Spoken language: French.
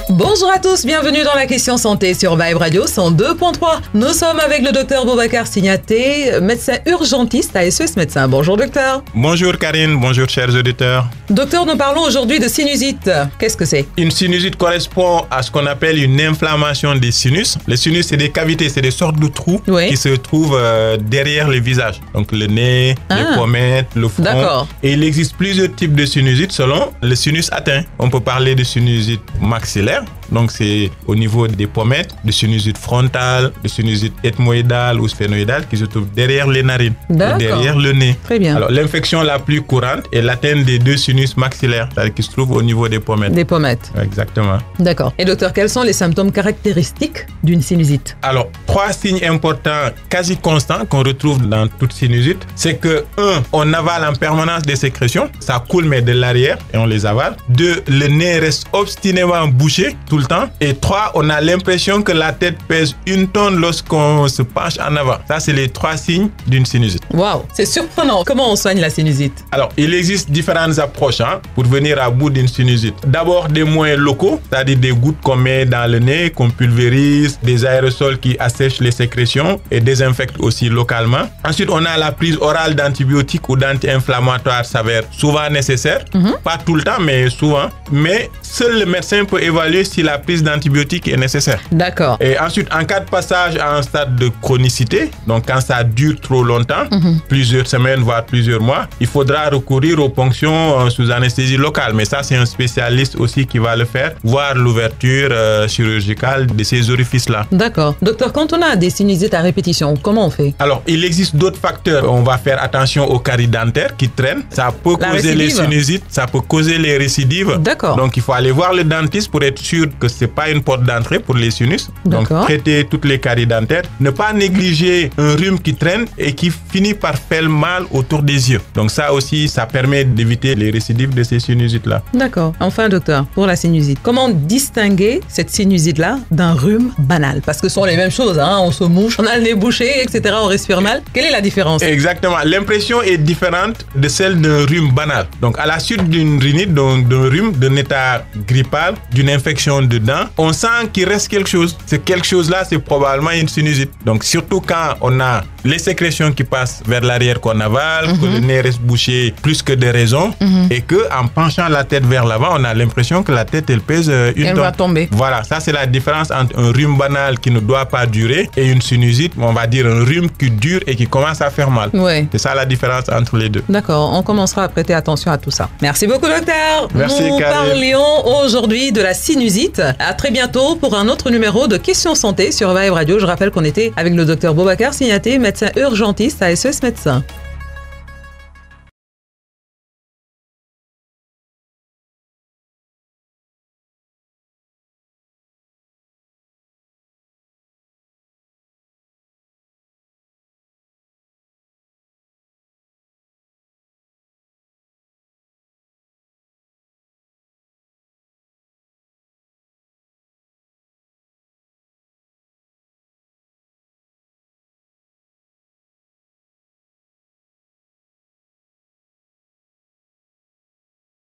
Bonjour à tous, bienvenue dans la question santé sur Vibe Radio 102.3. Nous sommes avec le docteur Boubacar Signaté, médecin urgentiste à SOS Médecins. Bonjour docteur. Bonjour Karine, bonjour chers auditeurs. Docteur, nous parlons aujourd'hui de sinusite. Qu'est-ce que c'est? Une sinusite correspond à ce qu'on appelle une inflammation des sinus. Les sinus, c'est des cavités, c'est des sortes de trous qui se trouvent derrière le visage. Donc le nez, les pommettes, le front. D'accord. Et il existe plusieurs types de sinusites selon le sinus atteint. On peut parler de sinusite maxillaire. Donc, c'est au niveau des pommettes, de sinusite frontale, de sinusite ethmoïdale ou sphénoïdale qui se trouve derrière les narines ou derrière le nez. Très bien. Alors, l'infection la plus courante est l'atteinte des deux sinus maxillaires, c'est-à-dire qui se trouve au niveau des pommettes. Des pommettes. Exactement. D'accord. Et docteur, quels sont les symptômes caractéristiques d'une sinusite? Alors, 3 signes importants, quasi constants, qu'on retrouve dans toute sinusite, c'est que 1, on avale en permanence des sécrétions, ça coule mais de l'arrière et on les avale. 2, le nez reste obstinément bouché tout le temps. Et 3, on a l'impression que la tête pèse 1 tonne lorsqu'on se penche en avant. Ça, c'est les 3 signes d'une sinusite. Waouh, c'est surprenant. Comment on soigne la sinusite? Alors, il existe différentes approches pour venir à bout d'une sinusite. D'abord, des moyens locaux, c'est-à-dire des gouttes qu'on met dans le nez, qu'on pulvérise, des aérosols qui assèchent les sécrétions et désinfectent aussi localement. Ensuite, on a la prise orale d'antibiotiques ou d'anti-inflammatoires s'avère souvent nécessaire. Pas tout le temps, mais souvent. Mais seul le médecin peut évaluer si la prise d'antibiotiques est nécessaire. D'accord. Et ensuite, en cas de passage à un stade de chronicité, donc quand ça dure trop longtemps, plusieurs semaines, voire plusieurs mois, il faudra recourir aux ponctions sous anesthésie locale. Mais ça, c'est un spécialiste aussi qui va le faire, voire l'ouverture chirurgicale de ces orifices-là. D'accord. Docteur, quand on a des sinusites à répétition, comment on fait? Alors, il existe d'autres facteurs. On va faire attention aux caries dentaires qui traînent. Ça peut causer les sinusites, ça peut causer les récidives. D'accord. Donc, il faut aller voir le dentiste pour être sûr que c'est pas une porte d'entrée pour les sinus. Donc, traiter toutes les caries dentaires. Ne pas négliger un rhume qui traîne et qui finit par faire mal autour des yeux. Donc, ça aussi, ça permet d'éviter les récidives de ces sinusites-là. D'accord. Enfin, docteur, pour la sinusite, comment distinguer cette sinusite-là d'un rhume banal? Parce que ce sont les mêmes choses, on se mouche, on a le nez bouché, etc., on respire mal. Quelle est la différence? Exactement. L'impression est différente de celle d'un rhume banal. Donc, à la suite d'une rhinite, donc d'un rhume, d'un état grippal, d'une infection de dents, on sent qu'il reste quelque chose. Ce quelque chose-là, c'est probablement une sinusite. Donc, surtout quand on a les sécrétions qui passent vers l'arrière qu'on avale, que le nez reste bouché plus que de raison, et que en penchant la tête vers l'avant, on a l'impression que la tête, elle pèse une tonne. Elle va tomber. Voilà, ça c'est la différence entre un rhume banal qui ne doit pas durer et une sinusite, on va dire un rhume qui dure et qui commence à faire mal. Ouais. C'est ça la différence entre les deux. D'accord, on commencera à prêter attention à tout ça. Merci beaucoup, docteur. Merci, Nous Karine. parlions aujourd'hui de la sinusite. À très bientôt pour un autre numéro de Questions Santé sur Vibe Radio. Je rappelle qu'on était avec le docteur Boubacar Signaté, médecin urgentiste à SOS Médecins.